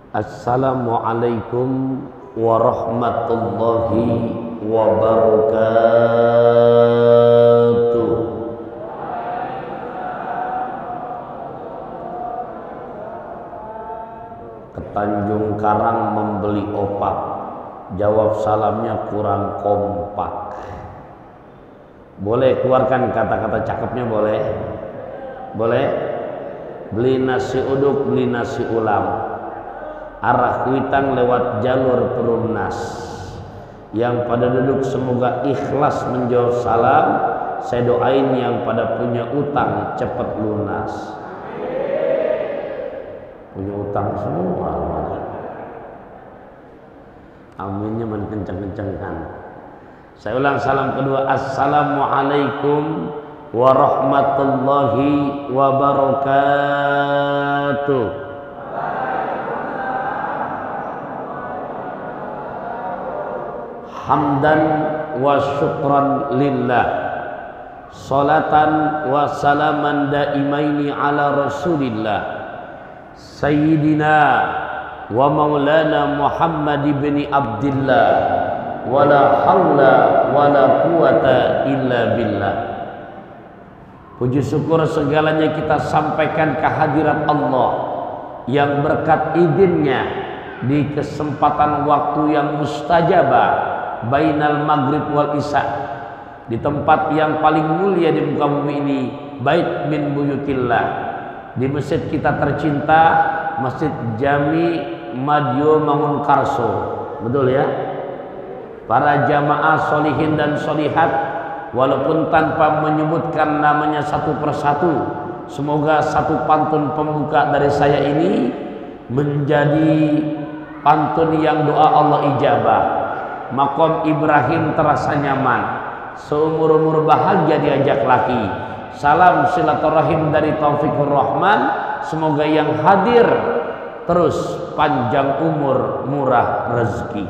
Assalamualaikum warahmatullahi wabarakatuh. Ke Tanjung Karang membeli opak, jawab salamnya kurang kompak. Boleh keluarkan kata-kata cakepnya, boleh? Boleh? Beli nasi uduk, beli nasi ulam, arah Kuitang lewat jalur Perumnas. Yang pada duduk semoga ikhlas menjawab salam. Saya doain yang pada punya utang cepat lunas. Punya utang semua. Aminnya menkencang-kencangkan. Saya ulang salam kedua. Assalamualaikum warahmatullahi wabarakatuh. Hamdan wa syukran lillah, salatan wa salaman daimaini ala rasulillah sayyidina wa maulana Muhammad ibn Abdillah, wala haula wala quwata illa billah. Puji syukur segalanya kita sampaikan kehadirat Allah yang berkat idinnya di kesempatan waktu yang mustajabah bainal maghrib wal isya, di tempat yang paling mulia di muka bumi ini, bait min buyutillah, di masjid kita tercinta, Masjid Jami Madyo Mangunkarso. Betul ya? Para jamaah solihin dan solihat, walaupun tanpa menyebutkan namanya satu persatu, semoga satu pantun pembuka dari saya ini menjadi pantun yang doa Allah ijabah. Maqam Ibrahim terasa nyaman, seumur-umur bahagia diajak laki. Salam silaturahim dari Taufikur Rahman, semoga yang hadir terus panjang umur, murah rezeki.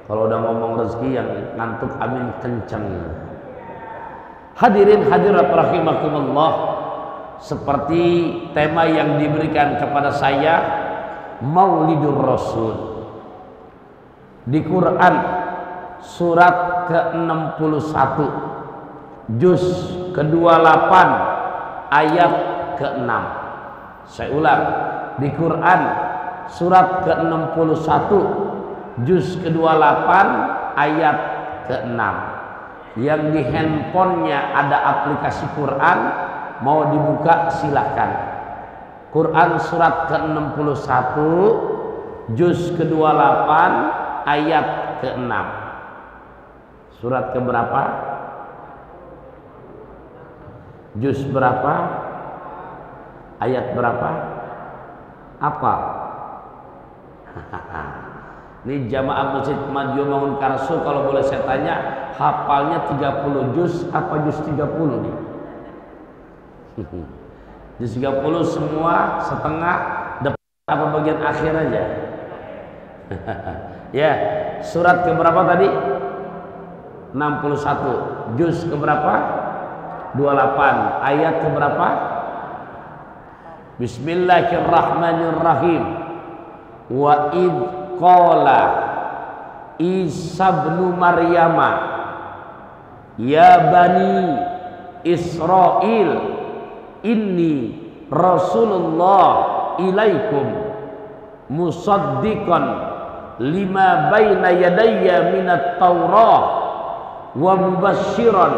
Kalau udah ngomong rezeki yang ngantuk amin kenceng. Hadirin hadirat rahimakumullah, seperti tema yang diberikan kepada saya, Maulidur Rasul. Di Quran surat ke-61 juz ke-28 ayat ke-6. Saya ulang, di Quran surat ke-61 juz ke-28 ayat ke-6. Yang di handphonenya ada aplikasi Quran, mau dibuka silahkan. Quran surat ke-61 juz ke-28 ayat ke-6. Surat ke berapa? Juz berapa? Ayat berapa? Apa? Ini jamaah Masjid Madyo Mangunkarso, kalau boleh saya tanya, hafalnya 30 juz apa juz 30 nih? Juz 30 semua, setengah, depan apa bagian akhir aja? Ya, surat keberapa tadi? 61. Juz keberapa? 28. Ayat keberapa? Bismillahirrahmanirrahim. Wa id qala Isa ibnu Maryama ya bani Israil inni Rasulullah ilaikum musaddiqan lima baina yadayya minat Taurah wa mubasysyiran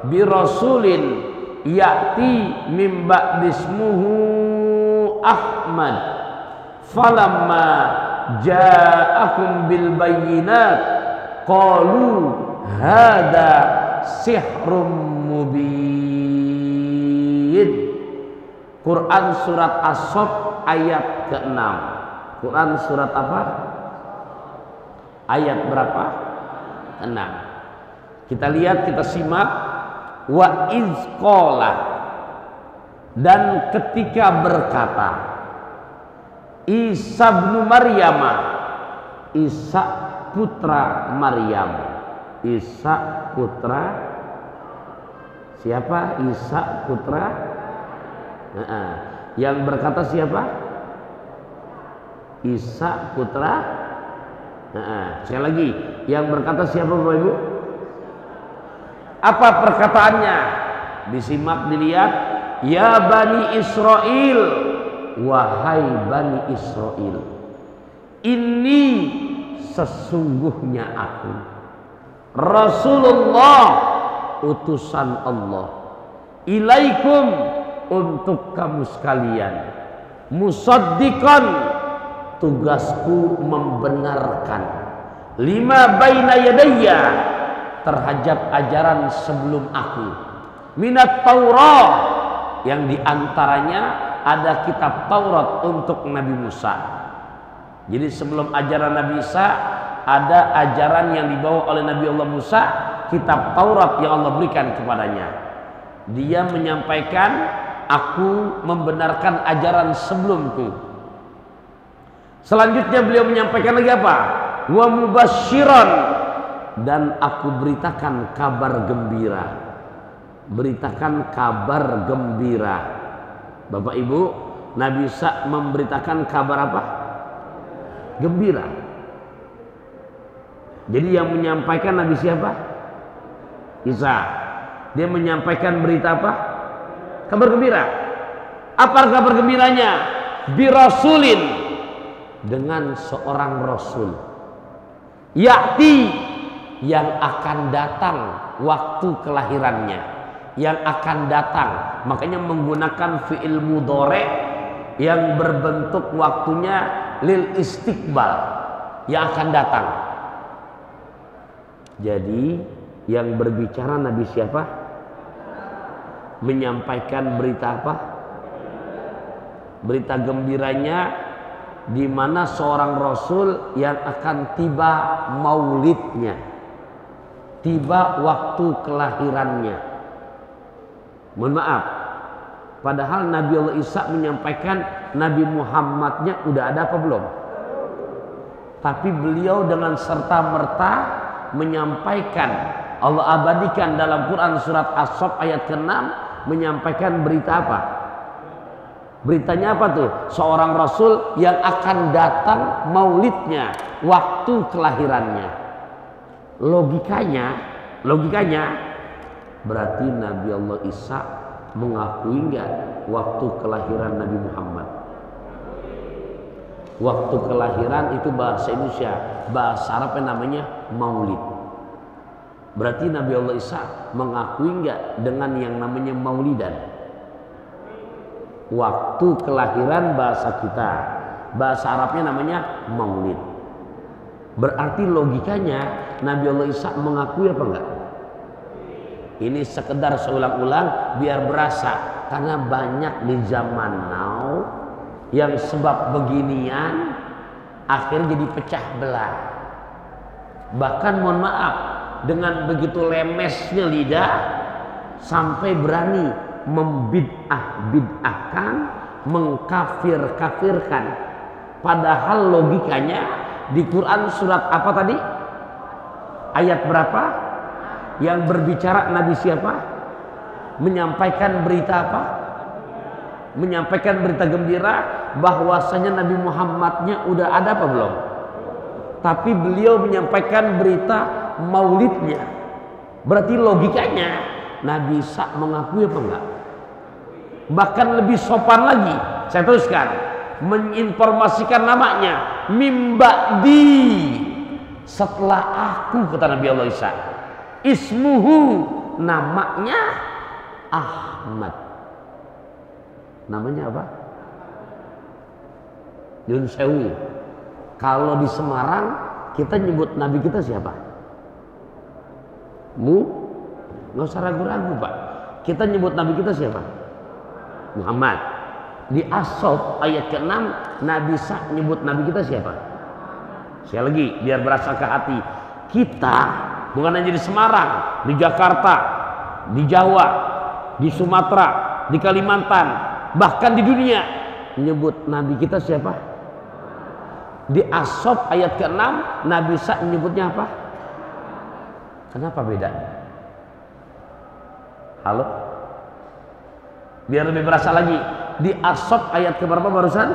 bi rasulin ya'ti min ba'di ismuhu Ahmad falamma ja'akum bil bayyinat qalu hadza sihrum mubin. Quran surat As-Saff ayat ke-6. Quran surat apa? Ayat berapa? 6. Kita lihat, kita simak. Wa izqala, dan ketika berkata Isa bin Maryam, Isa putra Maryam. Isa putra siapa? Isa putra yang berkata siapa? Isa putra. Sekali lagi, yang berkata siapa Bapak Ibu? Apa perkataannya? Disimak, dilihat. Ya Bani Israel, wahai Bani Israel, ini sesungguhnya aku Rasulullah, utusan Allah, ilaikum, untuk kamu sekalian, musaddiqan, tugasku membenarkan, lima baina yadayya, terhadap ajaran sebelum aku, minat Taurat, yang diantaranya ada kitab Taurat untuk Nabi Musa. Jadi sebelum ajaran Nabi Isa ada ajaran yang dibawa oleh Nabi Allah Musa, kitab Taurat yang Allah berikan kepadanya. Dia menyampaikan, aku membenarkan ajaran sebelumku. Selanjutnya beliau menyampaikan lagi apa? Wa mubasyiran, dan aku beritakan kabar gembira. Beritakan kabar gembira. Bapak Ibu, Nabi Isa memberitakan kabar apa? Gembira. Jadi yang menyampaikan Nabi siapa? Isa. Dia menyampaikan berita apa? Kabar gembira. Apa kabar gembiranya? Birasulin, dengan seorang rasul, ya'ti, yang akan datang waktu kelahirannya, yang akan datang. Makanya menggunakan fi'il mudhari yang berbentuk waktunya lil istiqbal, yang akan datang. Jadi yang berbicara Nabi siapa? Menyampaikan berita apa? Berita gembiranya, di mana seorang rasul yang akan tiba maulidnya, tiba waktu kelahirannya. Mohon maaf, padahal Nabi Allah Isa menyampaikan Nabi Muhammadnya udah ada apa belum? Tapi beliau dengan serta-merta menyampaikan, Allah abadikan dalam Quran surat As-Saff ayat ke-6, menyampaikan berita apa? Beritanya apa tuh? Seorang rasul yang akan datang maulidnya, waktu kelahirannya. Logikanya berarti Nabi Allah Isa mengakui enggak waktu kelahiran Nabi Muhammad? Waktu kelahiran itu bahasa Indonesia, bahasa Arabnya namanya maulid. Berarti Nabi Allah Isa mengakui enggak dengan yang namanya maulidan? Waktu kelahiran bahasa kita, bahasa Arabnya namanya maulid. Berarti logikanya Nabi Allah Isa mengakui apa enggak? Ini sekedar seulang-ulang biar berasa, karena banyak di zaman now yang sebab beginian akhirnya jadi pecah belah. Bahkan mohon maaf, dengan begitu lemesnya lidah sampai berani membid'ah-bid'ahkan, mengkafir-kafirkan. Padahal logikanya di Quran surat apa tadi? Ayat berapa? Yang berbicara Nabi siapa? Menyampaikan berita apa? Menyampaikan berita gembira bahwasanya Nabi Muhammadnya udah ada apa belum? Tapi beliau menyampaikan berita maulidnya. Berarti logikanya Nabi Isa mengakui apa enggak? Bahkan lebih sopan lagi, saya teruskan, menginformasikan namanya, mimba'di, setelah aku, kata Nabi Allah Isa, ismuhu, namanya Ahmad. Namanya apa? Yun Sewu. Kalau di Semarang kita nyebut Nabi kita siapa? Nggak usah ragu-ragu Pak. Kita nyebut Nabi kita siapa? Muhammad. Di As-Saff ayat ke-6 Nabi Isa nyebut Nabi kita siapa? Sekali lagi biar berasa ke hati. Kita bukan hanya di Semarang, di Jakarta, di Jawa, di Sumatera, di Kalimantan, bahkan di dunia menyebut Nabi kita siapa? Di As-Saff ayat ke-6 Nabi Isa menyebutnya apa? Kenapa beda? Halo? Biar lebih berasa lagi. Di As-Saff ayat ke berapa barusan?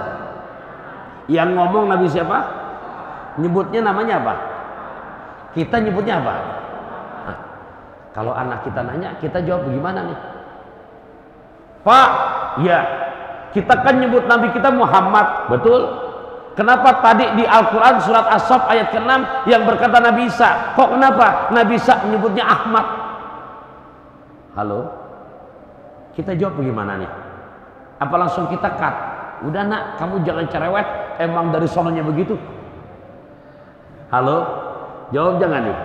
Yang ngomong Nabi siapa? Nyebutnya namanya apa? Kita nyebutnya apa? Nah, kalau anak kita nanya, kita jawab bagaimana nih? Pak, ya, kita kan nyebut Nabi kita Muhammad, betul? Kenapa tadi di Al-Quran surat As-Saff ayat ke-6 yang berkata Nabi Isa? Kok kenapa Nabi Isa menyebutnya Ahmad? Halo? Kita jawab bagaimana nih? Apa langsung kita cut? Udah nak, kamu jangan cerewet, emang dari sononya begitu. Halo? Jawab jangan nih.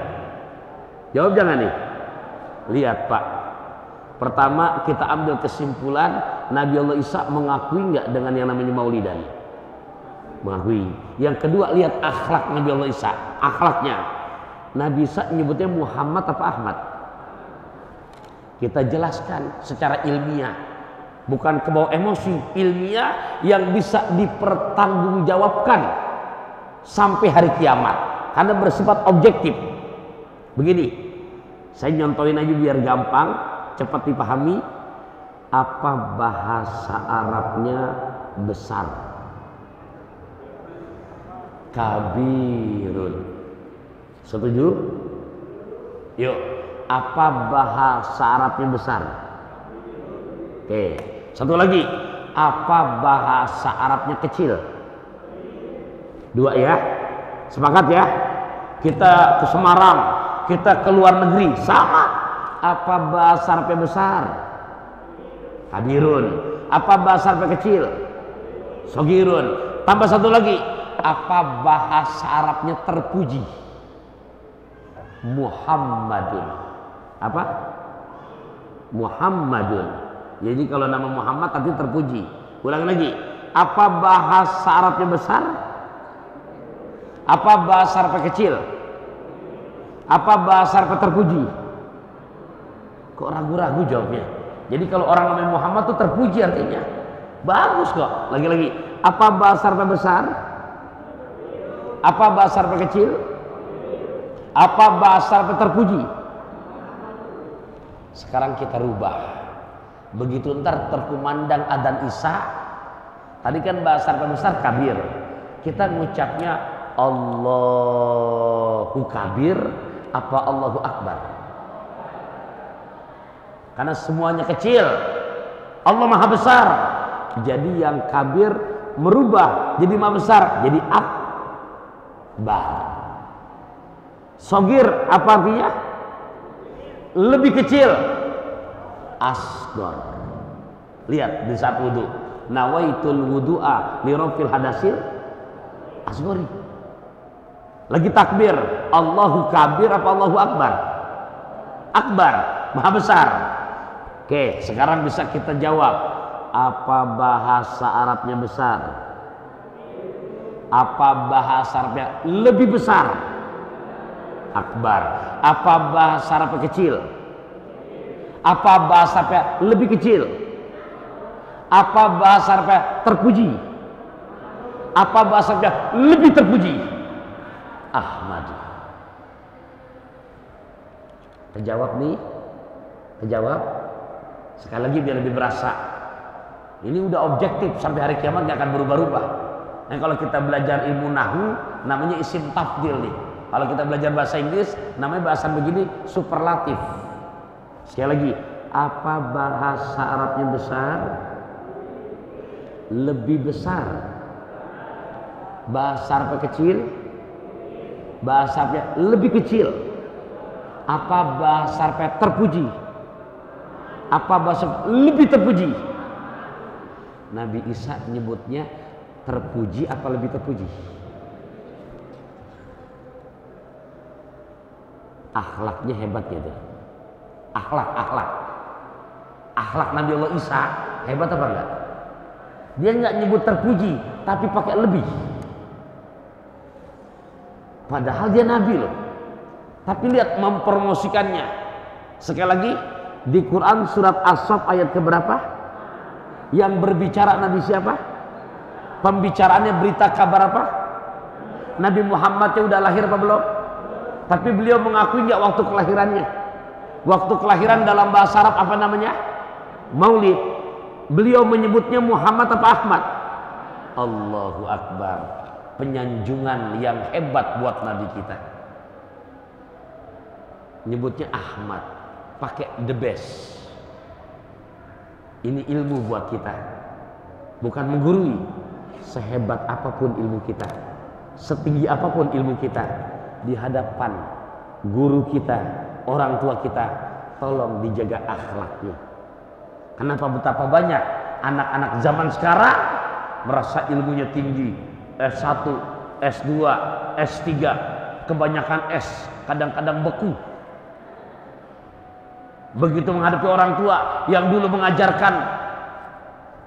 Jawab jangan nih. Lihat Pak, pertama kita ambil kesimpulan, Nabi Allah Isa mengakui nggak dengan yang namanya maulidan? Mengakui. Yang kedua, lihat akhlak Nabi Allah Isa. Akhlaknya, Nabi Isa menyebutnya Muhammad apa Ahmad? Kita jelaskan secara ilmiah, bukan kebawa emosi, ilmiah yang bisa dipertanggungjawabkan sampai hari kiamat karena bersifat objektif. Begini, saya nyontohin aja biar gampang, cepat dipahami. Apa bahasa Arabnya besar? Kabirun. Setuju? Yuk, apa bahasa Arabnya besar? Oke, satu lagi, apa bahasa Arabnya kecil? Dua ya, sepakat ya? Kita ke Semarang, kita ke luar negeri, sama. Apa bahasa Arabnya besar? Kabirun. Apa bahasa Arabnya kecil? Sogirun. Tambah satu lagi, apa bahasa Arabnya terpuji? Muhammadun. Apa? Muhammadun. Jadi kalau nama Muhammad tadi terpuji. Ulang lagi, apa bahasa Arabnya besar? Apa bahasa Arabnya kecil? Apa bahasa Arabnya terpuji? Kok ragu-ragu jawabnya? Jadi kalau orang namanya Muhammad itu terpuji artinya bagus kok. Lagi-lagi, apa bahasa Arabnya besar? Apa bahasa Arabnya kecil? Apa bahasa Arabnya terpuji? Sekarang kita rubah. Begitu ntar terkumandang adzan Isya, tadi kan bahasa Arabnya besar kabir, kita ngucapnya Allahu kabir apa Allahu akbar? Karena semuanya kecil, Allah maha besar, jadi yang kabir merubah jadi maha besar, jadi akbar. Sogir apa artinya? Lebih kecil. Asghar. Lihat di saat wudu, nawaitul wudu'a li rafil hadasil asghari. Lagi takbir, Allahu kabir apa Allahu akbar? Akbar, maha besar. Oke, sekarang bisa kita jawab, apa bahasa Arabnya besar? Apa bahasa Arabnya lebih besar? Akbar. Apa bahasa Arabnya kecil? Apa bahasa Arabnya lebih kecil? Apa bahasa Arabnya terpuji? Apa bahasa Arabnya lebih terpuji? Ahmad. Terjawab nih? Terjawab? Sekali lagi biar lebih berasa. Ini udah objektif, sampai hari kiamat gak akan berubah-ubah. Nah, kalau kita belajar ilmu nahu, namanya isim tafdil nih. Kalau kita belajar bahasa Inggris, namanya bahasa begini superlatif. Sekali lagi, apa bahasa Arabnya besar? Lebih besar. Bahasa Arabnya kecil? Bahasa Arabnya lebih kecil. Apa bahasa Arabnya terpuji? Apa bahasa lebih terpuji? Nabi Isa menyebutnya terpuji apa lebih terpuji? Akhlaknya hebat gitu. Akhlak Nabi Allah Isa hebat apa enggak? Dia enggak nyebut terpuji, tapi pakai lebih. Padahal dia Nabi loh. Tapi lihat mempromosikannya. Sekali lagi, di Quran surat As-Saff ayat keberapa? Yang berbicara Nabi siapa? Pembicaraannya berita kabar apa? Nabi Muhammadnya udah lahir apa belum? Tapi beliau mengakui nggak waktu kelahirannya? Waktu kelahiran dalam bahasa Arab apa namanya? Maulid. Beliau menyebutnya Muhammad apa Ahmad? Allahu Akbar. Penyanjungan yang hebat buat Nabi kita. Nyebutnya Ahmad, pakai the best. Ini ilmu buat kita. Bukan menggurui. Sehebat apapun ilmu kita, setinggi apapun ilmu kita, di hadapan guru kita, orang tua kita, tolong dijaga akhlaknya. Kenapa betapa banyak anak-anak zaman sekarang merasa ilmunya tinggi, S1, S2, S3, kebanyakan S, kadang-kadang beku. Begitu menghadapi orang tua yang dulu mengajarkan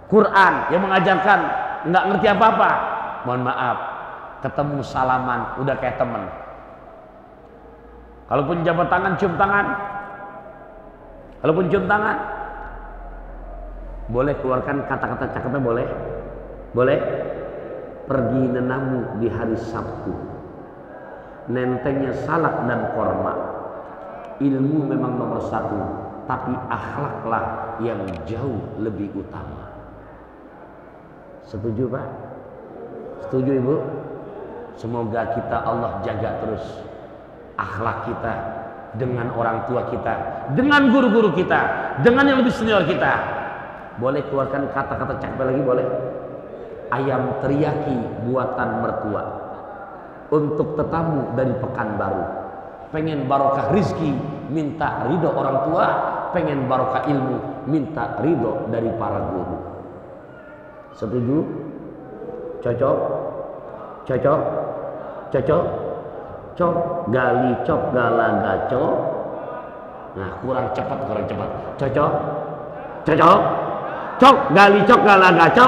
Quran, yang mengajarkan nggak ngerti apa-apa, mohon maaf, ketemu salaman udah kayak temen. Kalaupun jabat tangan, cium tangan. Kalaupun cium tangan, boleh keluarkan kata-kata cakepnya, boleh. Boleh. Pergi nenamu di hari Sabtu, nentengnya salak dan korma. Ilmu memang nomor satu, tapi akhlaklah yang jauh lebih utama. Setuju Pak? Setuju Ibu? Semoga kita Allah jaga terus akhlak kita dengan orang tua kita, dengan guru-guru kita, dengan yang lebih senior kita. Boleh keluarkan kata-kata cakep lagi, boleh. Ayam teriyaki buatan mertua untuk tetamu dari Pekanbaru. Pengen barokah rizki, minta ridho orang tua. Pengen barokah ilmu, minta ridho dari para guru. Setuju? Cocok? Cocok? Cocok? Cok gali cok gala gaco. Nah, kurang cepat. Cocok? Cocok? Cok gali cok gala gaco.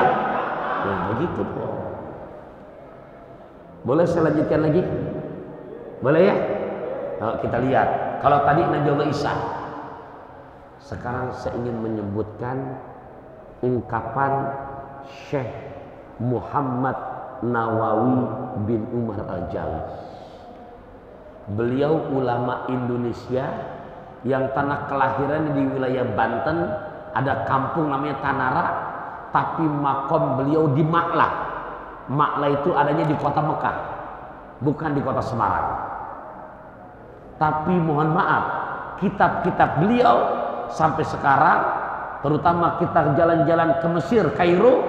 Nah, begitu kok. Boleh saya lanjutkan lagi? Boleh ya? Kalau kita lihat, kalau tadi Nabi Allah Isa, sekarang saya ingin menyebutkan ungkapan Syekh Muhammad Nawawi bin Umar Al-Jalil. Beliau ulama Indonesia yang tanah kelahiran di wilayah Banten, ada kampung namanya Tanara, tapi makom beliau di Maklah. Maklah itu adanya di kota Mekah, bukan di kota Semarang. Tapi mohon maaf, kitab-kitab beliau sampai sekarang, terutama kita jalan-jalan ke Mesir, Kairo,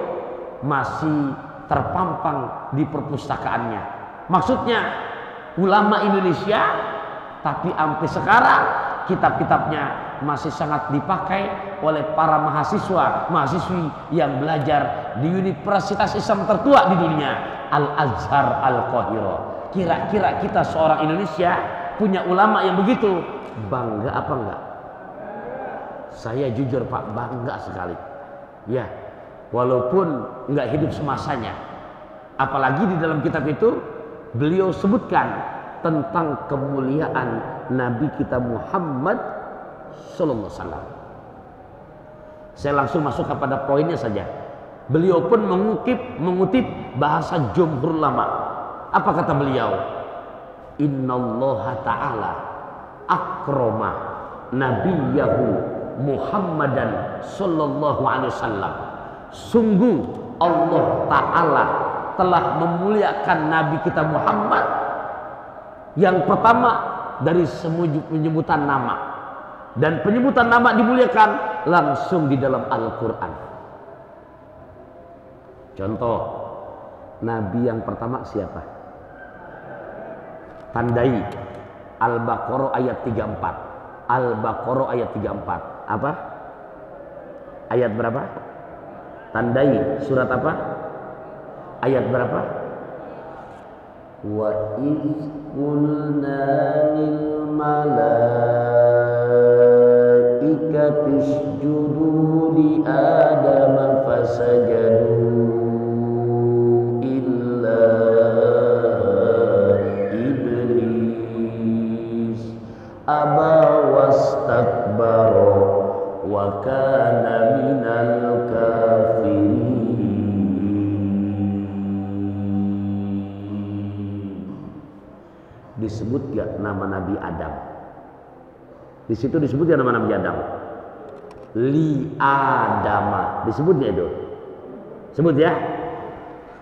masih terpampang di perpustakaannya. Maksudnya ulama Indonesia, tapi sampai sekarang kitab-kitabnya masih sangat dipakai oleh para mahasiswi yang belajar di Universitas Islam tertua di dunia, Al-Azhar Al-Qahira. Kira-kira kita seorang Indonesia punya ulama yang begitu, bangga apa enggak? Saya jujur Pak, bangga sekali. Ya, walaupun enggak hidup semasanya. Apalagi di dalam kitab itu beliau sebutkan tentang kemuliaan Nabi kita Muhammad sallallahu alaihi wasallam. Saya langsung masuk kepada poinnya saja. Beliau pun mengutip bahasa jumhur ulama. Apa kata beliau? Innallaha ta'ala akrama nabiyahu Muhammadan sallallahu alaihi wasallam. Sungguh Allah Ta'ala telah memuliakan Nabi kita Muhammad. Yang pertama dari penyebutan nama, dan penyebutan nama dimuliakan langsung di dalam Al-Quran. Contoh, Nabi yang pertama siapa? Tandai Al-Baqarah ayat 34. Al-Baqarah ayat 34. Apa? Ayat berapa? Tandai surat apa? Ayat berapa? Wa iz qulna lil malaikati isjudu li adama fasajadu aba wastakbara wa kana minal kafirin. Disebut gak nama Nabi Adam? Di situ disebut gak nama Nabi Adam? Li Adama. Disebut gak itu? Sebut ya.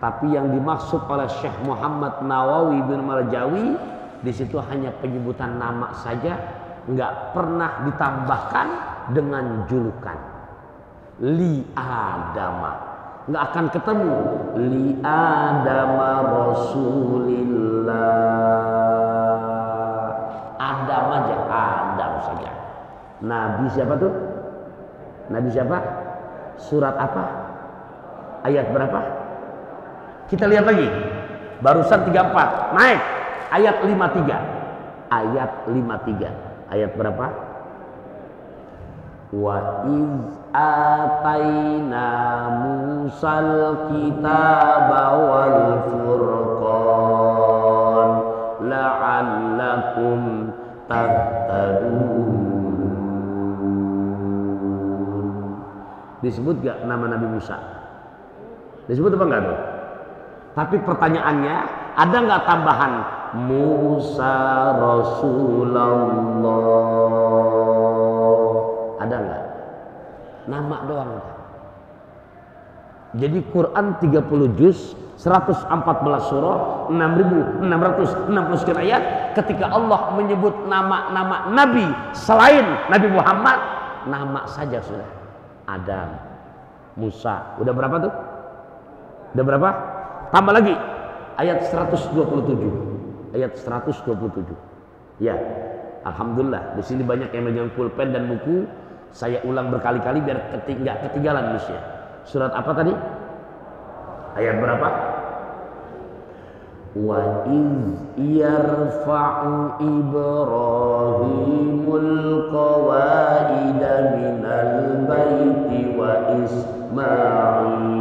Tapi yang dimaksud oleh Syekh Muhammad Nawawi bin Marjawi di situ hanya penyebutan nama saja, nggak pernah ditambahkan dengan julukan. Li Adama, nggak akan ketemu li Adama Rasulillah. Adam aja, Adam saja. Nabi siapa tuh? Nabi siapa? Surat apa? Ayat berapa? Kita lihat lagi. Barusan 34, naik ayat 53. Ayat 53. Ayat berapa? Wa iz ataina Musal kitaba wal furqan la'allakum tahtadun. Disebut gak nama Nabi Musa? Disebut apa enggak tuh? Tapi pertanyaannya, ada nggak tambahan Musa Rasulullah? Ada nggak? Nama doang. Jadi Quran 30 juz, 114 surah, 6.660 sekian ayat. Ketika Allah menyebut nama-nama Nabi selain Nabi Muhammad, nama saja sudah. Adam, Musa, udah berapa tuh? Udah berapa? Tambah lagi ayat 127. Ayat 127. Ya, alhamdulillah di sini banyak yang megang pulpen dan buku. Saya ulang berkali-kali biar nggak ketinggalan Musya. Surat apa tadi? Ayat berapa? Wa iz yarfa'u Ibrahimul qawaida minal baiti wa Ismail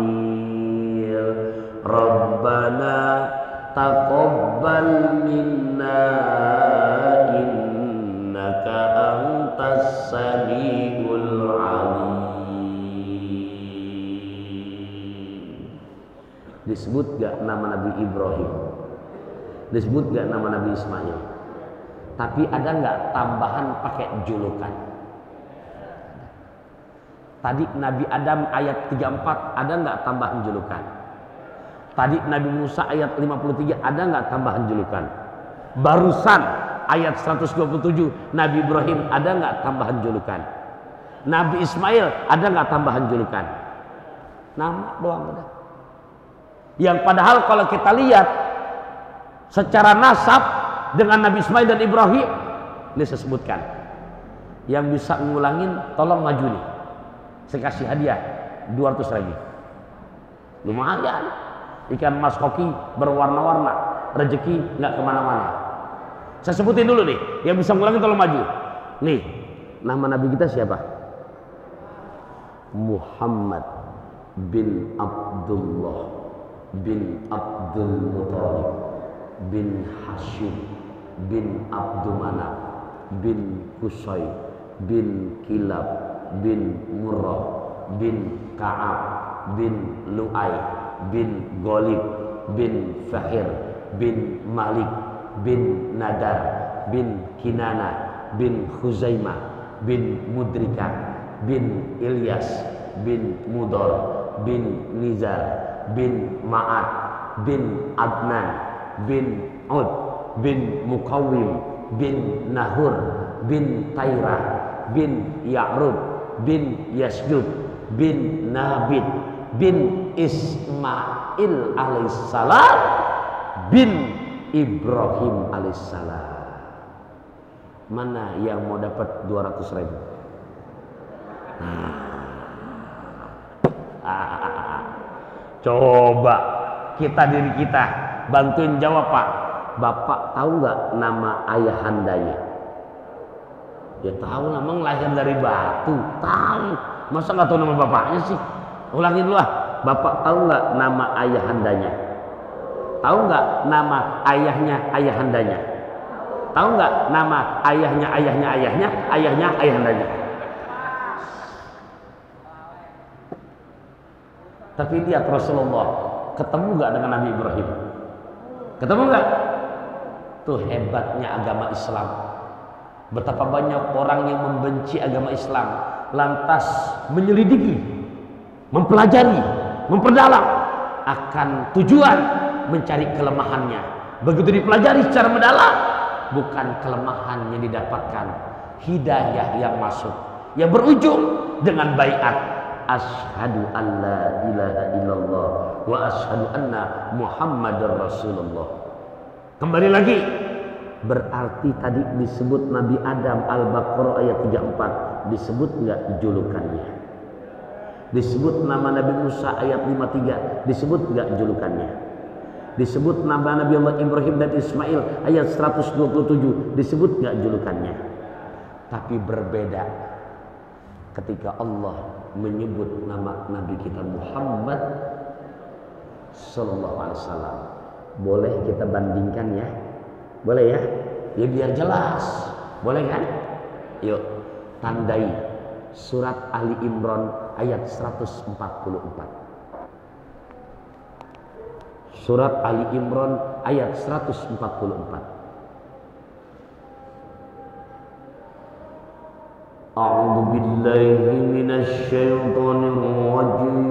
Rabbana taqabbal minna innaka antas samiul alim. Disebut gak nama Nabi Ibrahim? Disebut gak nama Nabi Ismail? Tapi ada gak tambahan pakai julukan? Tadi Nabi Adam ayat 34 ada gak tambahan julukan? Tadi Nabi Musa ayat 53 ada nggak tambahan julukan? Barusan ayat 127 Nabi Ibrahim ada nggak tambahan julukan? Nabi Ismail ada nggak tambahan julukan? Nama doang udah. Yang padahal kalau kita lihat secara nasab dengan Nabi Ismail dan Ibrahim, ini saya sebutkan. Yang bisa ngulangin tolong maju nih. Saya kasih hadiah 200.000. Lumayan. Ikan mas hoki berwarna-warna, rezeki nggak kemana-mana. Saya sebutin dulu nih, yang bisa ngulangin tolong maju. Nih, nama Nabi kita siapa? Muhammad bin Abdullah bin Abdul Muttalib bin Hashim bin Abdul Manaf bin Qusay bin Kilab bin Murrah bin Ka'ab bin Lu'ay bin Ghalib bin Fahir bin Malik bin Nadar bin Kinana bin Khuzaimah bin Mudrika bin Ilyas bin Mudor bin Nizar bin Ma'ad bin Adnan bin Ud bin Mukawim bin Nahur bin Tairah bin Ya'rub bin Yasjud bin Nabid bin Ismail alaihissalam bin Ibrahim alaihissalam. Mana yang mau dapat 200.000? Coba kita diri kita bantuin jawab Pak. Bapak tahu nggak nama ayahandanya? Ya tahu, namanya lahir dari batu. Tahu. Masa nggak tahu nama bapaknya sih? Ulangin dulu lah. Bapak tahu nggak nama ayahandanya? Tahu nggak nama ayahnya ayahandanya? Tahu nggak nama ayahnya ayahandanya? Tapi lihat Rasulullah ketemu nggak dengan Nabi Ibrahim? Ketemu nggak? Tuh hebatnya agama Islam. Betapa banyak orang yang membenci agama Islam, lantas menyelidiki, mempelajari, memperdalam, akan tujuan mencari kelemahannya. Begitu dipelajari secara mendalam, bukan kelemahan yang didapatkan, hidayah yang masuk, yang berujung dengan baiat asyhadu an la ilaha illallah wa asyhadu anna muhammadar rasulullah. Kembali lagi, berarti tadi disebut Nabi Adam, Al-Baqarah ayat 34, disebut enggak julukannya? Disebut nama Nabi Musa ayat 53, disebut enggak julukannya? Disebut nama Nabi Allah Ibrahim dan Ismail ayat 127, disebut enggak julukannya? Tapi berbeda ketika Allah menyebut nama Nabi kita Muhammad sallallahu alaihi wasallam. Boleh kita bandingkan ya? Boleh ya? Ya biar jelas. Boleh kan? Yuk, tandai surat Ali Imran ayat 144. Surat Ali Imran ayat 144. A'udzu billahi minasy syaithanir rajim.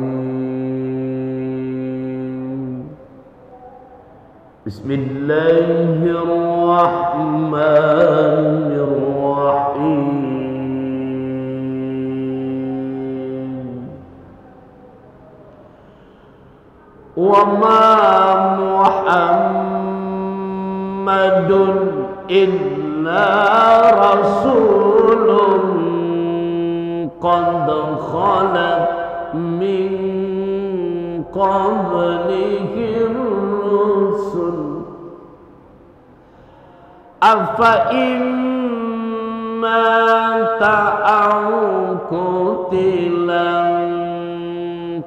Bismillahirrahmanirrahim. Wa ma Muhammadun illa rasulun qad khalat min qablihi rusul afa imma ta'au qutilan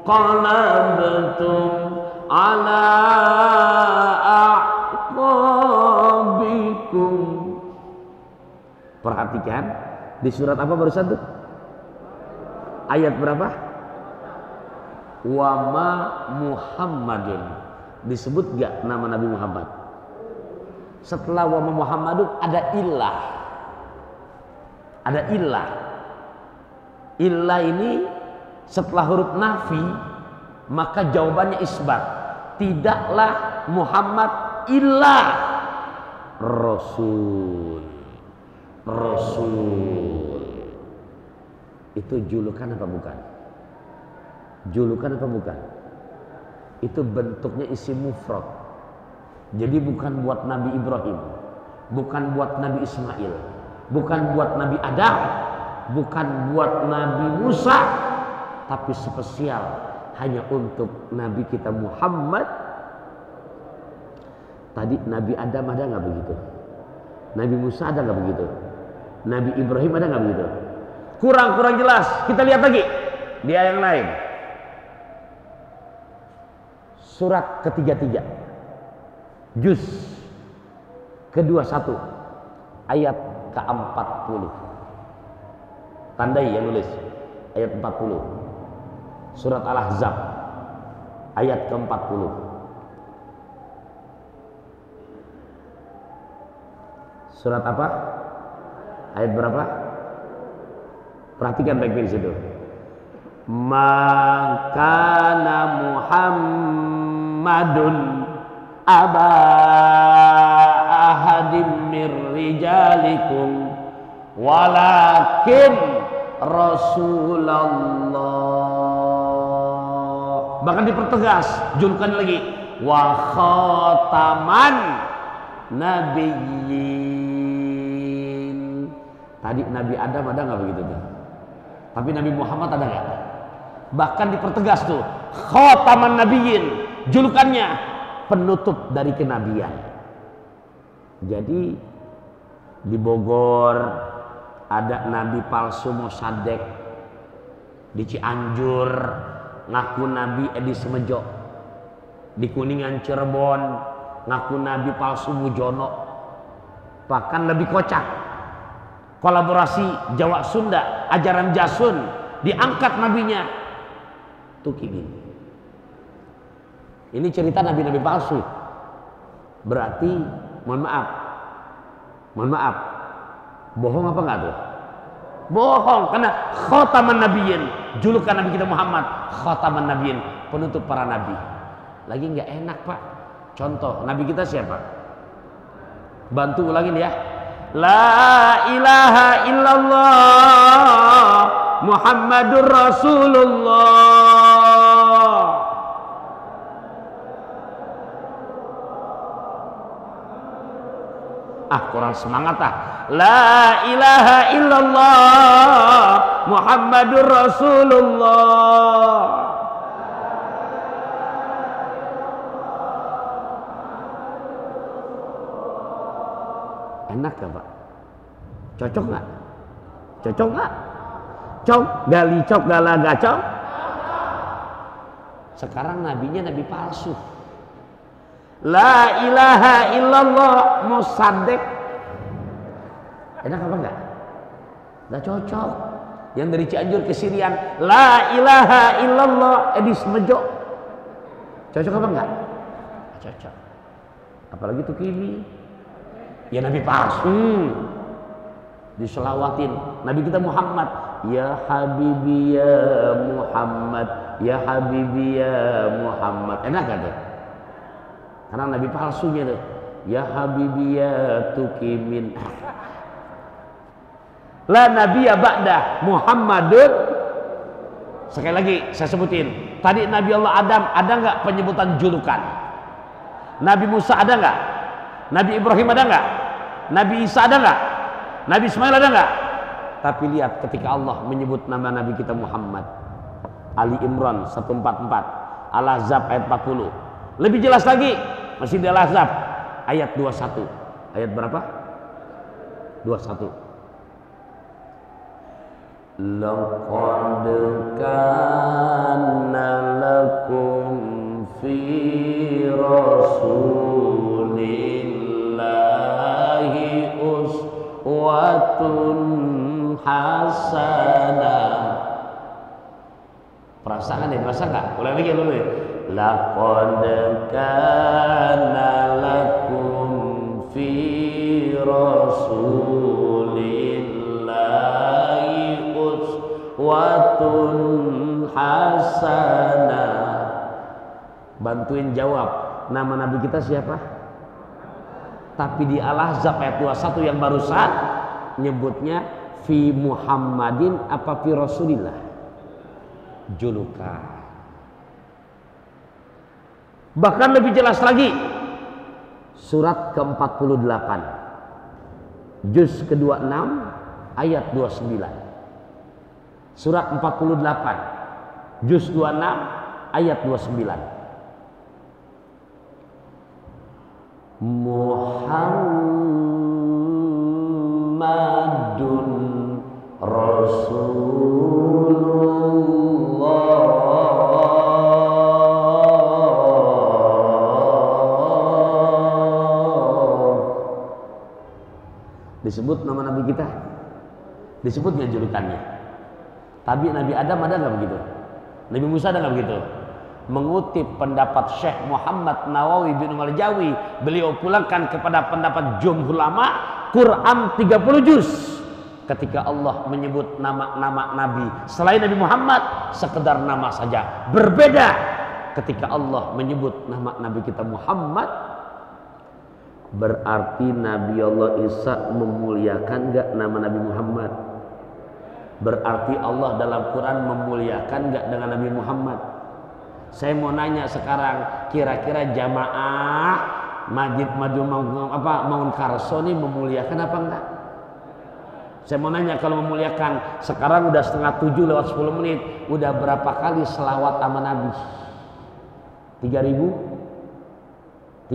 qalabtum ala a'qabikum. Perhatikan di surat apa barusan tuh? Ayat berapa? Wa ma Muhammadun. Disebut gak nama Nabi Muhammad? Setelah wa ma Muhammadun ada illah. Ada illah. Illah ini setelah huruf nafi, maka jawabannya isbat. Tidaklah Muhammad illah Rasul. Rasul. Itu julukan apa bukan? Julukan apa bukan? Itu bentuknya isim mufrad. Jadi bukan buat Nabi Ibrahim, bukan buat Nabi Ismail, bukan buat Nabi Adam, bukan buat Nabi Musa, tapi spesial hanya untuk Nabi kita Muhammad. Tadi Nabi Adam ada nggak begitu? Nabi Musa ada nggak begitu? Nabi Ibrahim ada nggak begitu? Kurang jelas. Kita lihat lagi di ayat yang lain. Surat ke-33, juz ke-21, ayat ke-40. Tandai yang nulis ayat 40. Surat Al-Ahzab ayat ke-40. Surat apa? Ayat berapa? Perhatikan baik-baik di situ. Maka Muhammadun aba ahadim mir rijalikum walakin Rasulullah. Bahkan dipertegas julukan lagi, wa khataman nabiyyin. Tadi Nabi Adam ada nggak begitu tuh? Tapi Nabi Muhammad ada nggak? Bahkan dipertegas tuh, khataman nabiyyin, julukannya penutup dari kenabian. Jadi di Bogor ada nabi palsu Mosadek, di Cianjur ngaku nabi Edi Semejo, di Kuningan Cirebon ngaku nabi palsu Mujono. Bahkan lebih kocak, kolaborasi Jawa Sunda, ajaran Jasun, diangkat nabinya Tukimin. Ini cerita nabi-nabi palsu. Berarti mohon maaf, bohong apa enggak tuh? Bohong, karena khataman nabiyyin, julukan nabi kita Muhammad khataman nabiyyin, penutup para nabi. lagi nggak enak Pak. Contoh, Nabi kita siapa? Bantu ulangin ya. La ilaha illallah Muhammadur Rasulullah. Kurang semangat ah. La ilaha illallah Muhammadur Rasulullah. Enak gak Pak? Cocok gak? Cocok gak? Cok, gali cok, gala gacok. Sekarang nabinya nabi palsu. La ilaha illallah musaddiq. Enak apa enggak? Enggak cocok. Yang dari Cianjur ke Sirian, la ilaha illallah Edis Mejo. Cocok apa enggak? Cocok. Apalagi tuh kini. Ya nabi palsu. Diselawatin nabi kita Muhammad, ya habibi ya Muhammad, ya habibi ya Muhammad. Enak gak tuh? Karena nabi palsunya tuh, ya habibi ya tukimin. La nabiyya ba'da Muhammadun. Sekali lagi saya sebutin, tadi Nabi Allah Adam ada nggak penyebutan julukan? Nabi Musa ada nggak? Nabi Ibrahim ada nggak? Nabi Isa ada nggak? Nabi Ismail ada nggak? Tapi lihat ketika Allah menyebut nama Nabi kita Muhammad, Ali Imran 144, Al-Ahzab ayat 40. Lebih jelas lagi masih di Al-Ahzab ayat 21. Ayat berapa? 21. Laqad kana lakum fi rasulillahi uswatun hasanah. Perasaan ya, perasaan nggak? Ulang lagi dulu nih. Laqad kana lakum fi rasulillahi uswatun hasanah. Bantuin jawab, nama Nabi kita siapa? Tapi di Al-Ahzab ayat 21 yang barusan nyebutnya fi Muhammadin apa fi Rasulillah? Julukan. Bahkan lebih jelas lagi, surat ke-48 juz ke-26 ayat 29. Surat 48 juz 26 ayat 29. Muhammadun Rasulullah. Disebut nama Nabi kita, disebut nggak julukannya? Tapi Nabi Adam ada nggak begitu? Nabi Musa ada nggak begitu? Mengutip pendapat Syekh Muhammad Nawawi bin Umar Jawi, beliau pulangkan kepada pendapat jumhur ulama, Quran 30 juz. Ketika Allah menyebut nama-nama Nabi selain Nabi Muhammad sekedar nama saja. Berbeda ketika Allah menyebut nama Nabi kita Muhammad, berarti Nabi Allah Isa memuliakan gak nama Nabi Muhammad? Berarti Allah dalam Quran memuliakan gak dengan Nabi Muhammad? Saya mau nanya sekarang, kira-kira jamaah Masjid Maun Karso ini memuliakan apa enggak? Saya mau nanya, kalau memuliakan, sekarang udah 6:30 lewat 10 menit, udah berapa kali selawat sama Nabi? 3.000?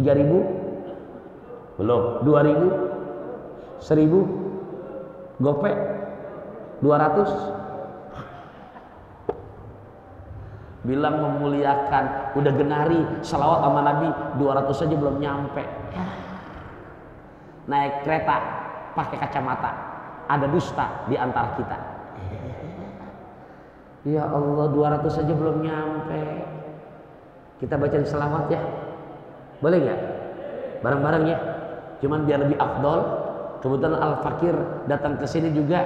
3.000? Belum. 2.000? 1.000? Gopek? 200? Bilang memuliakan, udah genari selawat sama Nabi 200 saja belum nyampe. Naik kereta pakai kacamata, ada dusta di antara kita. Ya Allah, 200 saja belum nyampe. Kita bacain selawat ya, boleh nggak? Bareng-bareng ya, cuman biar lebih afdol. Kebetulan Al Fakir datang ke sini juga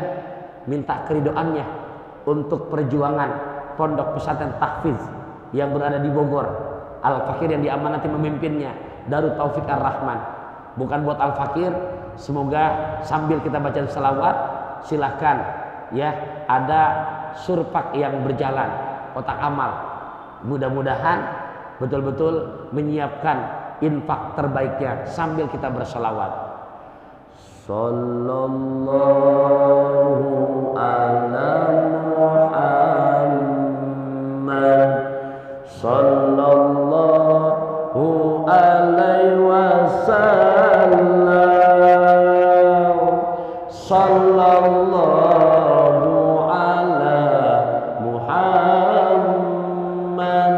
minta keridoannya untuk perjuangan Pondok Pesantren Tahfiz yang berada di Bogor. Al-Fakir yang diamanati memimpinnya, Darut Taufik Ar-Rahman. Bukan buat Al-Fakir. Semoga sambil kita baca selawat, silahkan ya, ada surpak yang berjalan, kotak amal. Mudah-mudahan betul-betul menyiapkan infak terbaiknya sambil kita berselawat. Sallallahu ala Muhammad, sallallahu alaihi wasallam, sallallahu ala Muhammad,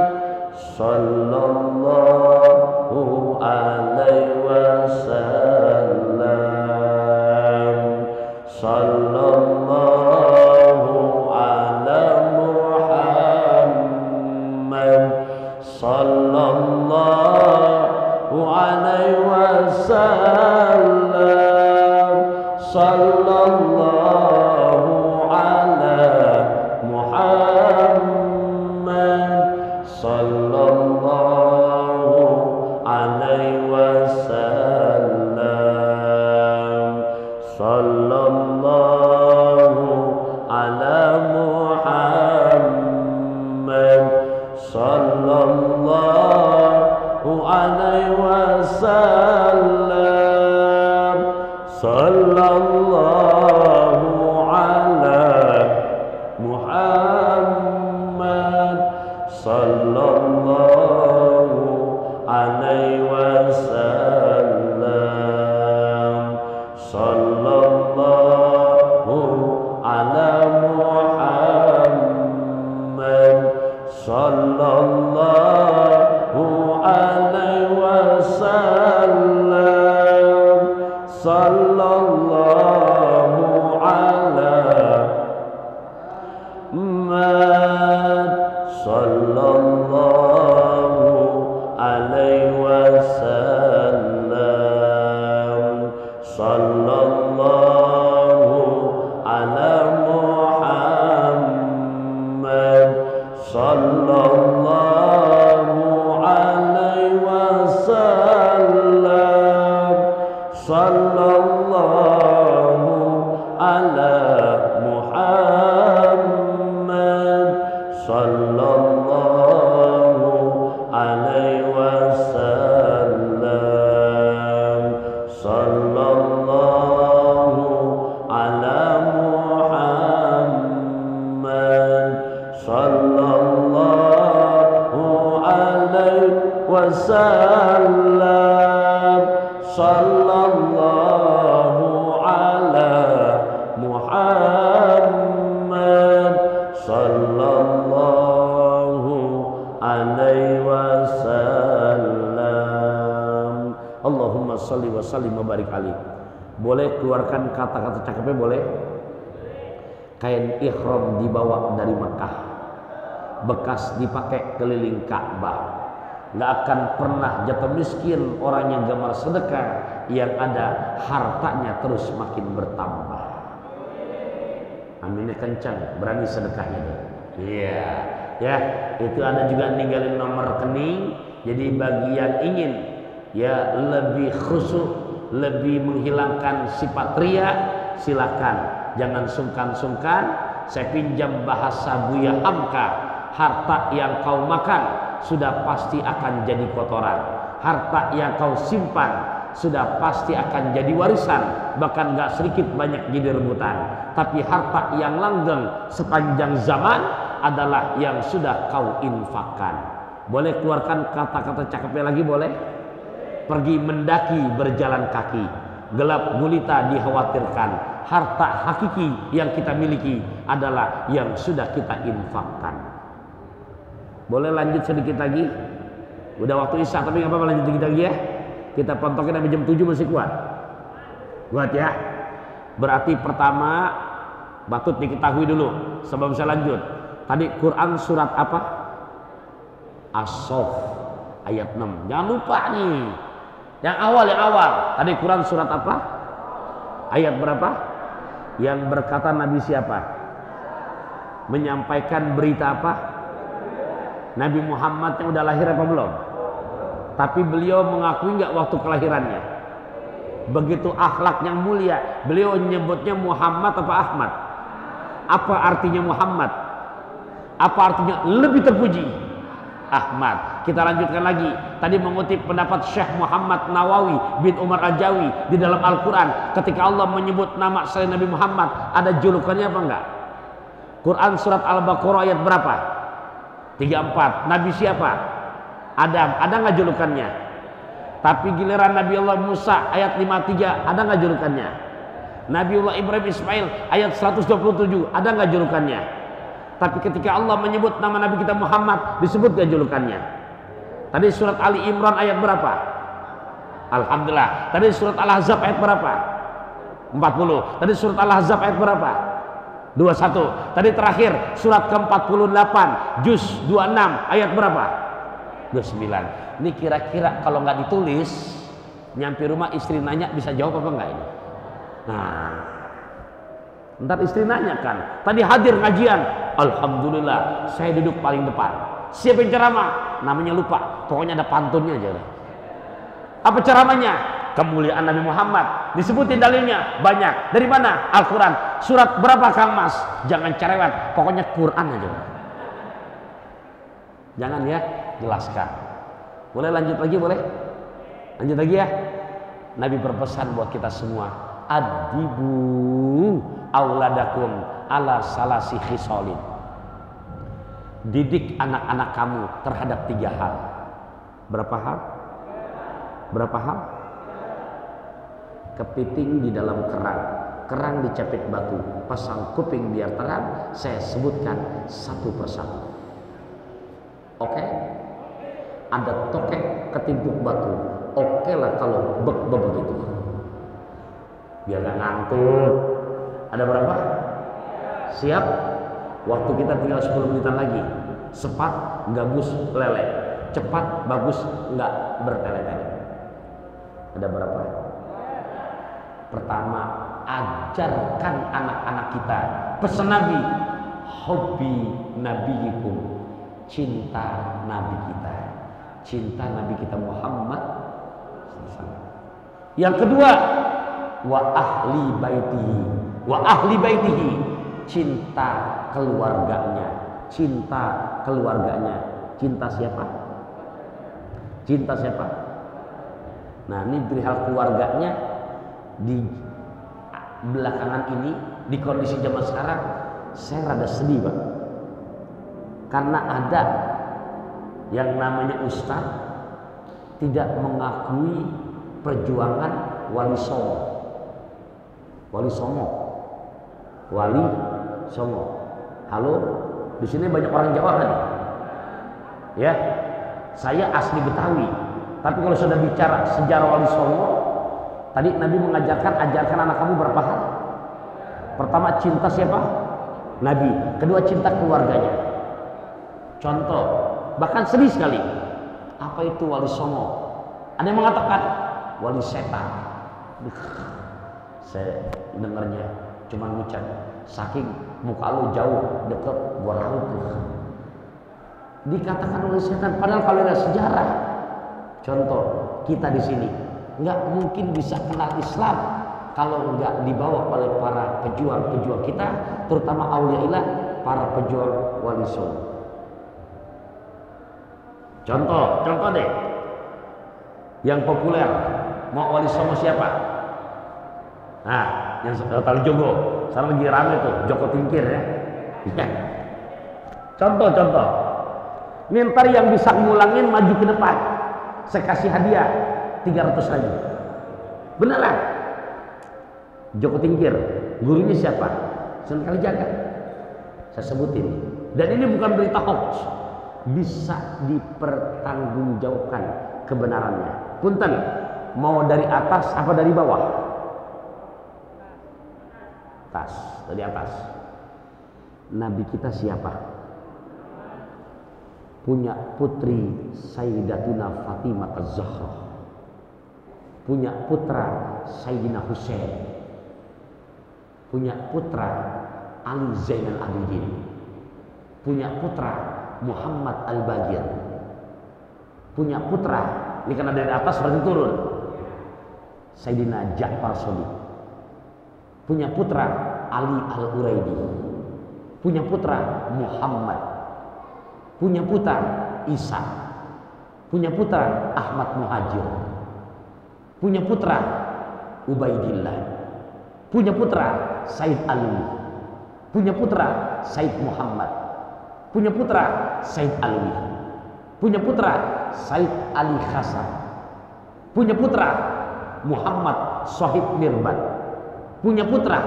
sallallahu alaihi wasallam, sallallahu ala Muhammad, sallallahu alaihi wasallam, sallallahu ala Muhammad, sallallahu alaihi wasallam, sallallahu ala Muhammad, sallallahu alaihi wasallam, sallallahu ala Muhammad, sallallahu alaihi wasallam, sallallahu ala Muhammad, sallallahu alaihi wasallam, sallallahu ala Muhammad, sallallahu alaihi wasallam, sallallahu ala Muhammad, sallallahu alaihi wasallam, sallallahu ala Muhammad, sallallahu alaihi wasallam, sallallahu ala Muhammad, sallallahu alaihi wasallam, sallallahu ala Muhammad, sallallahu alaihi wasallam. Allahumma shalli wa sallim wa barik alaihi. Boleh keluarkan kata-kata cakepnya, boleh. Kain ihram dibawa dari Mekah, bekas dipakai keliling Ka'bah. Nggak akan pernah jatuh miskin orang yang gemar sedekah, yang ada hartanya terus makin bertambah. Aminnya kencang, berani sedekahnya. Iya, ya, itu ada juga ninggalin nomor rekening. Jadi bagi yang ingin ya lebih khusyuk, lebih menghilangkan sifat ria, silakan. Jangan sungkan-sungkan. Saya pinjam bahasa Buya Hamka. Harta yang kau makan sudah pasti akan jadi kotoran. Harta yang kau simpan sudah pasti akan jadi warisan. Bahkan gak sedikit banyak jadi rebutan. Tapi harta yang langgeng sepanjang zaman adalah yang sudah kau infakkan. Boleh keluarkan kata-kata cakepnya lagi, boleh. Pergi mendaki berjalan kaki, gelap gulita dikhawatirkan. Harta hakiki yang kita miliki adalah yang sudah kita infakkan. Boleh lanjut sedikit lagi? Udah waktu isya tapi nggak apa-apa, lanjut sedikit lagi ya. Kita pontokin sampai jam 7 masih kuat. Kuat ya. Berarti pertama patut diketahui dulu sebelum saya lanjut. Tadi Quran surat apa? As-Saff ayat 6. Jangan lupa nih. Yang awal. Tadi Quran surat apa? Ayat berapa? Yang berkata Nabi siapa? Menyampaikan berita apa? Nabi Muhammad yang udah lahir apa belum? Tapi beliau mengakui nggak waktu kelahirannya? Begitu akhlak yang mulia, beliau nyebutnya Muhammad apa Ahmad? Apa artinya Muhammad? Apa artinya lebih terpuji? Ahmad. Kita lanjutkan lagi. Tadi mengutip pendapat Syekh Muhammad Nawawi bin Umar Al-Jawi di dalam Al-Quran. Ketika Allah menyebut nama selain Nabi Muhammad, ada julukannya apa enggak? Quran surat Al-Baqarah ayat berapa? 34. Nabi siapa? Adam. Ada nggak julukannya? Tapi giliran Nabi Allah Musa ayat 53, ada nggak julukannya? Nabiullah Ibrahim Ismail ayat 127, ada nggak julukannya? Tapi ketika Allah menyebut nama Nabi kita Muhammad, disebut nggak julukannya? Tadi surat Ali Imran ayat berapa? Alhamdulillah. Tadi surat Al-Ahzab ayat berapa? 40. Tadi surat Al-Ahzab ayat berapa? 21. Tadi terakhir surat ke-48 juz 26 ayat berapa? 29. Ini kira-kira kalau nggak ditulis, nyampe rumah istri nanya bisa jawab apa enggak ini? Nah, ntar istri nanya kan, tadi hadir ngajian, alhamdulillah saya duduk paling depan. Siapa yang ceramah? Namanya lupa, pokoknya ada pantunnya aja. Apa ceramahnya? Kemuliaan Nabi Muhammad. Disebutin dalilnya banyak. Dari mana? Al-Quran. Surat berapa Kang Mas? Jangan cerewet, pokoknya Quran aja. Jangan ya, jelaskan. Boleh lanjut lagi, boleh? Lanjut lagi ya. Nabi berpesan buat kita semua, adibu auladakum ala salasi khisolin. Didik anak-anak kamu terhadap 3 hal. Berapa hal? Berapa hal? Kepiting di dalam kerang, kerang dicapit batu, pasang kuping biar terang. Saya sebutkan satu persatu. Oke? Ada tokek ketimpuk batu, oke lah kalau begitu, biar gak ngantuk. Ada berapa? Siap? Waktu kita tinggal 10 menitan lagi. Cepat, gabus, lele. Cepat, bagus, nggak bertele-tele. Ada berapa? Pertama, ajarkan anak-anak kita pesan Nabi, hobi nabiyikum, cinta Nabi kita, cinta Nabi kita Muhammad. Yang kedua, wa ahli baitihi, cinta keluarganya, cinta keluarganya. Cinta siapa? Cinta siapa? Nah, ini perihal keluarganya. Di belakangan ini, di kondisi zaman sekarang, saya rada sedih, Pak, karena ada yang namanya ustadz tidak mengakui perjuangan Wali Songo. Wali Songo. Wali Songo. Halo, di sini banyak orang Jawa kan? Ya, saya asli Betawi. Tapi kalau sudah bicara sejarah Wali Songo, tadi Nabi mengajarkan, ajarkan anak kamu berapa hal? Pertama, cinta siapa? Nabi. Kedua, cinta keluarganya. Contoh, bahkan sedih sekali. Apa itu Wali Songo? Ada yang mengatakan wali setan. Saya dengarnya cuma ngucap, saking muka lu jauh, deket, gua raut tuh. Dikatakan oleh setan, padahal kalau ada sejarah. Contoh, kita di sini nggak mungkin bisa kenal Islam kalau nggak dibawa oleh para pejuang-pejuang kita, terutama auliaillah, para pejuang Wali Songo. Contoh deh, yang populer, mau Wali Songo siapa? Nah, yang tahu Jogo, sekarang lagi rame tuh, Joko Tingkir ya. Contoh. Ini ntar yang bisa ngulangin maju ke depan, saya kasih hadiah 300 lagi. Beneran? Joko Tingkir, gurunya siapa? Sunan Kalijaga. Saya sebutin. Dan ini bukan berita hoax, bisa dipertanggungjawabkan kebenarannya. Punten, mau dari atas apa dari bawah? Atas, dari atas. Nabi kita siapa? Punya putri Sayyidatuna Fatimah Az-Zahra, punya putra Sayyidina Husain, punya putra Ali Zainal Abidin, punya putra Muhammad Al-Bagir, punya putra Ini karena dari atas berarti turun. Sayyidina Ja'far Shadiq punya putra Ali Al-Uraidi, punya putra Muhammad, punya putra Isa, punya putra Ahmad Muhajir, punya putra Ubaidillah, punya putra Said Ali, punya putra Said Muhammad, punya putra Said Alwi, punya putra Said Ali Hasan, punya putra Muhammad Sohib Mirban, punya putra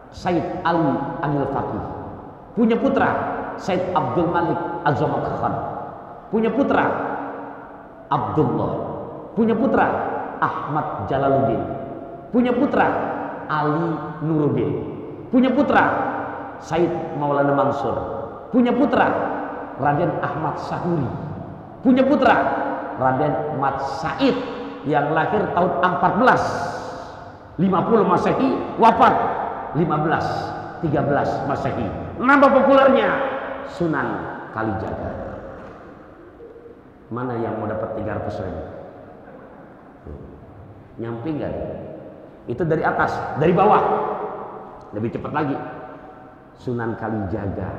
Said Ali Amil Faqih, punya putra Said Abdul Malik Azamat Khan, punya putra Abdullah, punya putra Ahmad Jalaluddin, punya putra Ali Nuruddin, punya putra Said Maulana Mansur, punya putra Raden Ahmad Sahuri, punya putra Raden Mat Said yang lahir tahun 1450 Masehi, wafat 1513 Masehi. Nama populernya Sunan Kalijaga. Mana yang mau dapat 300 ribu? Nyampe nggak? Itu dari atas, dari bawah lebih cepat lagi. Sunan Kalijaga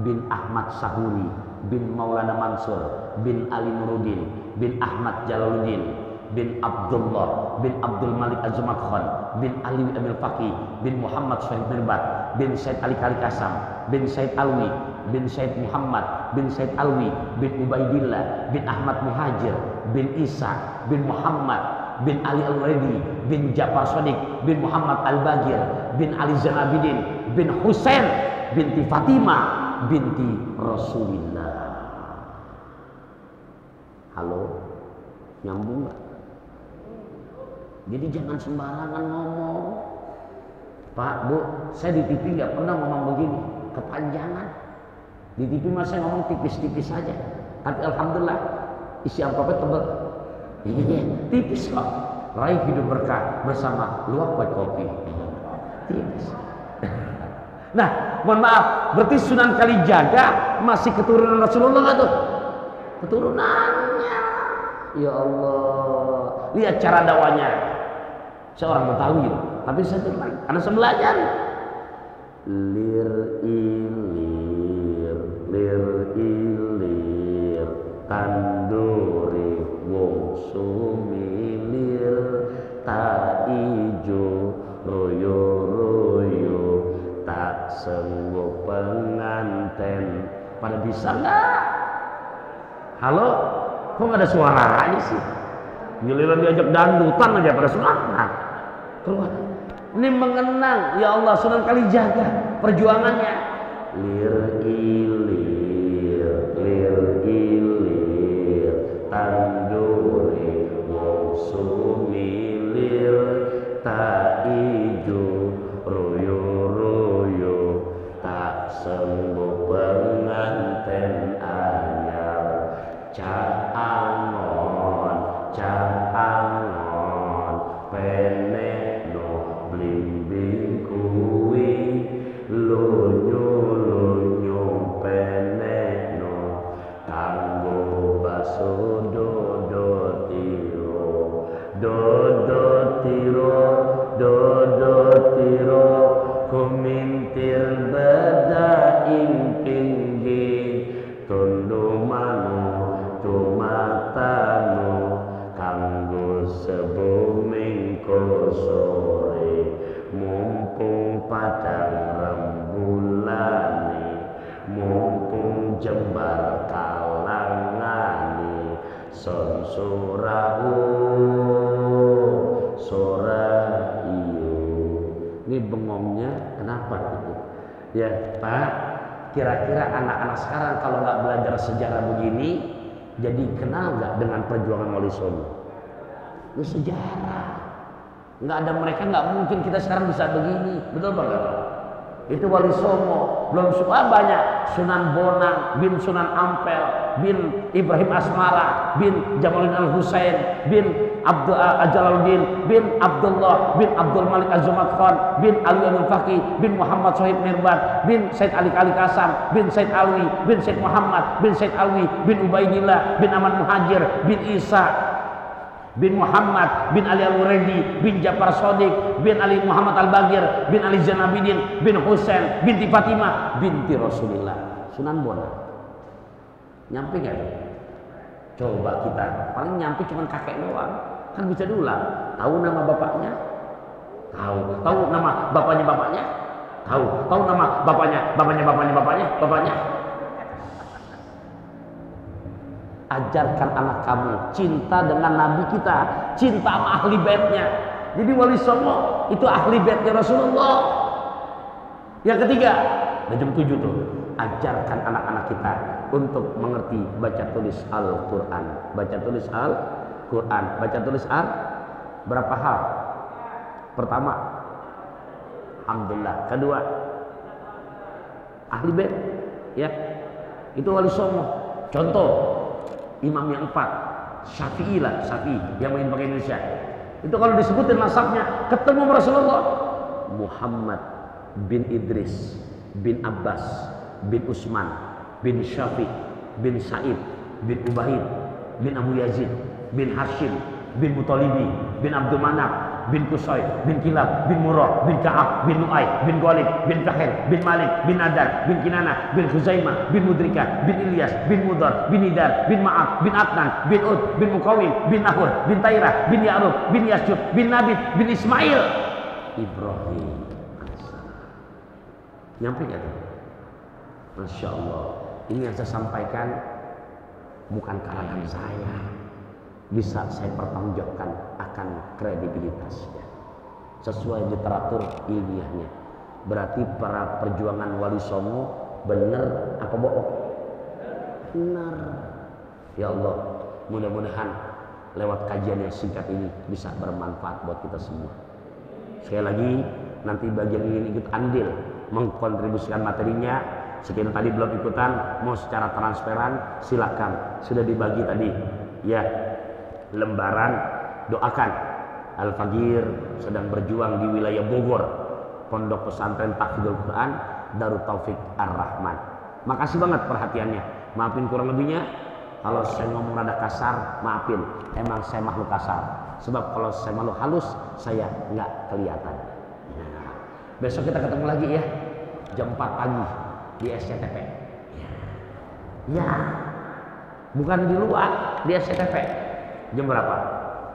bin Ahmad Sahuri bin Maulana Mansur bin Ali Nuruddin bin Ahmad Jalaluddin bin Abdullah bin Abdul Malik Azamat Khan bin Ali Amil Faqih bin Muhammad Sohib Mirbat bin Said Ali Kali Kasam bin Said Alwi bin Said Muhammad bin Said Alwi bin Ubaidillah bin Ahmad Muhajir bin Isa bin Muhammad bin Ali Al-Uraidi bin Ja'far Shadiq bin Muhammad Al-Bagir bin Ali Zainabidin bin Husain binti Fatimah binti Rasulillah. Halo, nyambung nggak? Jadi jangan sembarangan ngomong. Pak, Bu, saya di TV nggak pernah ngomong begini, kepanjangan. Di TV mah saya ngomong tipis-tipis saja. Tapi alhamdulillah isi amplopnya tebal. Iya, tipis kok. Raih hidup berkah bersama Luwak White Kopi. Tipis. Nah, mohon maaf, berarti Sunan Kalijaga masih keturunan Rasulullah nggak tuh? Keturunannya. Ya Allah, lihat cara dakwanya. Seorang Betawi gitu. Tapi saya tenang, karena saya belajar. Lir ilir tanduri wong sumilir tak ijo royo royo tak sembuh penganten. Pada bisa nggak? Halo, kok nggak ada suaranya sih? Giliran diajak dangdutan aja pada semangat. Keluar. Ini mengenang, ya Allah, Sunan Kalijaga perjuangannya. Lir ilir tanduri wong sumilir tak ijo royo royo tak sembuh penganten anyar. Cak angon penek no blimbing kuwi lunyo penek no kanggo baso dodo tiro kumintir beda ing pinggir tondo manu tumatanu kanggo sebuming sore mumpung padang rembulane mumpung jembar kalangane son sorahu sora iyo. Ini bengongnya kenapa gitu ya Pak? Kira-kira anak-anak sekarang kalau nggak belajar sejarah begini jadi kenal nggak dengan perjuangan Wali Songo? Itu sejarah. Nggak ada mereka nggak mungkin kita sekarang bisa begini, betul banget? Itu Wali Songo. Belum semua banyak Sunan Bonang bin Sunan Ampel bin Ibrahim Asmara bin Jamaluddin Al Husain bin Jalaluddin bin Abdullah bin Abdul Malik Az-Zumad Khan bin Ali Al-Faqih bin Muhammad Sohib Mirbat bin Said Ali Ali Kasam bin Said Alwi bin Said Muhammad bin Said Alwi bin Ubaidillah bin Ahmad Muhajir bin Isa bin Muhammad bin Ali Al-Muradi bin Jafar Shodiq bin Ali Muhammad Al-Bagir bin Ali Zainabidin bin Husain binti Fatimah binti Rasulillah. Sunan Bonang. Nyampe gak tuh? Coba kita, paling nyampe cuma kakek doang. Kan bisa diulang. Tahu nama bapaknya? Tahu. Tahu nama bapaknya? Tahu. Tahu nama bapaknya? Ajarkan anak kamu cinta dengan Nabi kita, cinta sama ahli baitnya. Jadi Wali Songo itu ahli baitnya Rasulullah. Yang ketiga, udah jam 7 tuh. Ajarkan anak-anak kita untuk mengerti baca tulis Al-Quran. Baca tulis Al-Quran. Baca tulis berapa hal? Pertama, alhamdulillah. Kedua, ahli bait, ya. Itu Wali Songo. Contoh, imam yang 4, Syafi'i yang main pakai Indonesia. Itu kalau disebutin nasabnya ketemu Rasulullah. Muhammad bin Idris bin Abbas bin Utsman bin Syafi' bin Sa'id bin Ubaid bin Abu Yazid bin Hashim bin Mutalibi bin Abdul Manaf bin Qusay bin Kilab bin Murrah bin Ka'ab bin Nu'ay bin Ghalib bin Fahir bin Malik bin Nadar bin Kinana bin Khuzaimah bin Mudrika bin Ilyas bin Mudar bin Nidar bin Ma'ab bin Adnan bin Ud bin Mukawim bin Nahur bin Tairah bin Ya'rub bin Yasyub bin Nabit bin Ismail Ibrahim. Nyampe gak tuh? Masya Allah. Ini yang saya sampaikan bukan karangan saya, bisa saya pertanggungjawabkan akan kredibilitasnya sesuai literatur ilmiahnya. Berarti para perjuangan Wali Songo benar apa bohong? Benar. Ya Allah, mudah-mudahan lewat kajian yang singkat ini bisa bermanfaat buat kita semua. Sekali lagi, nanti bagi yang ingin ikut andil mengkontribusikan materinya, sekian tadi belum ikutan, mau secara transparan silakan. Sudah dibagi tadi, ya, lembaran. Doakan Al-Faqir sedang berjuang di wilayah Bogor, Pondok Pesantren Tahfidzul Quran Darut Taufik Ar-Rahman. Makasih banget perhatiannya. Maafin kurang lebihnya. Kalau saya ngomong rada kasar, maafin. Emang saya makhluk kasar. Sebab kalau saya makhluk halus, saya nggak kelihatan. Nah, besok kita ketemu lagi ya, jam 4 pagi di SCTP. Ya, bukan di luar, di SCTP. Jam berapa?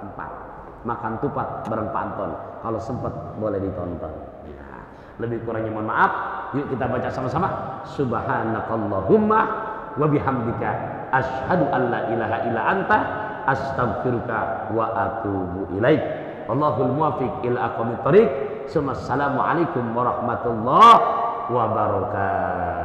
4. Makan tupat bareng Pak Anton. Kalau sempat boleh ditonton. Ya, lebih kurangnya mohon maaf. Yuk kita baca sama-sama. Subhanakallahumma wa bihamdika asyhadu an la ilaha illa anta astaghfiruka wa atubu ilaik. Allahul muwaffiq ila aqwamit thoriq. Assalamualaikum warahmatullahi wabarakatuh.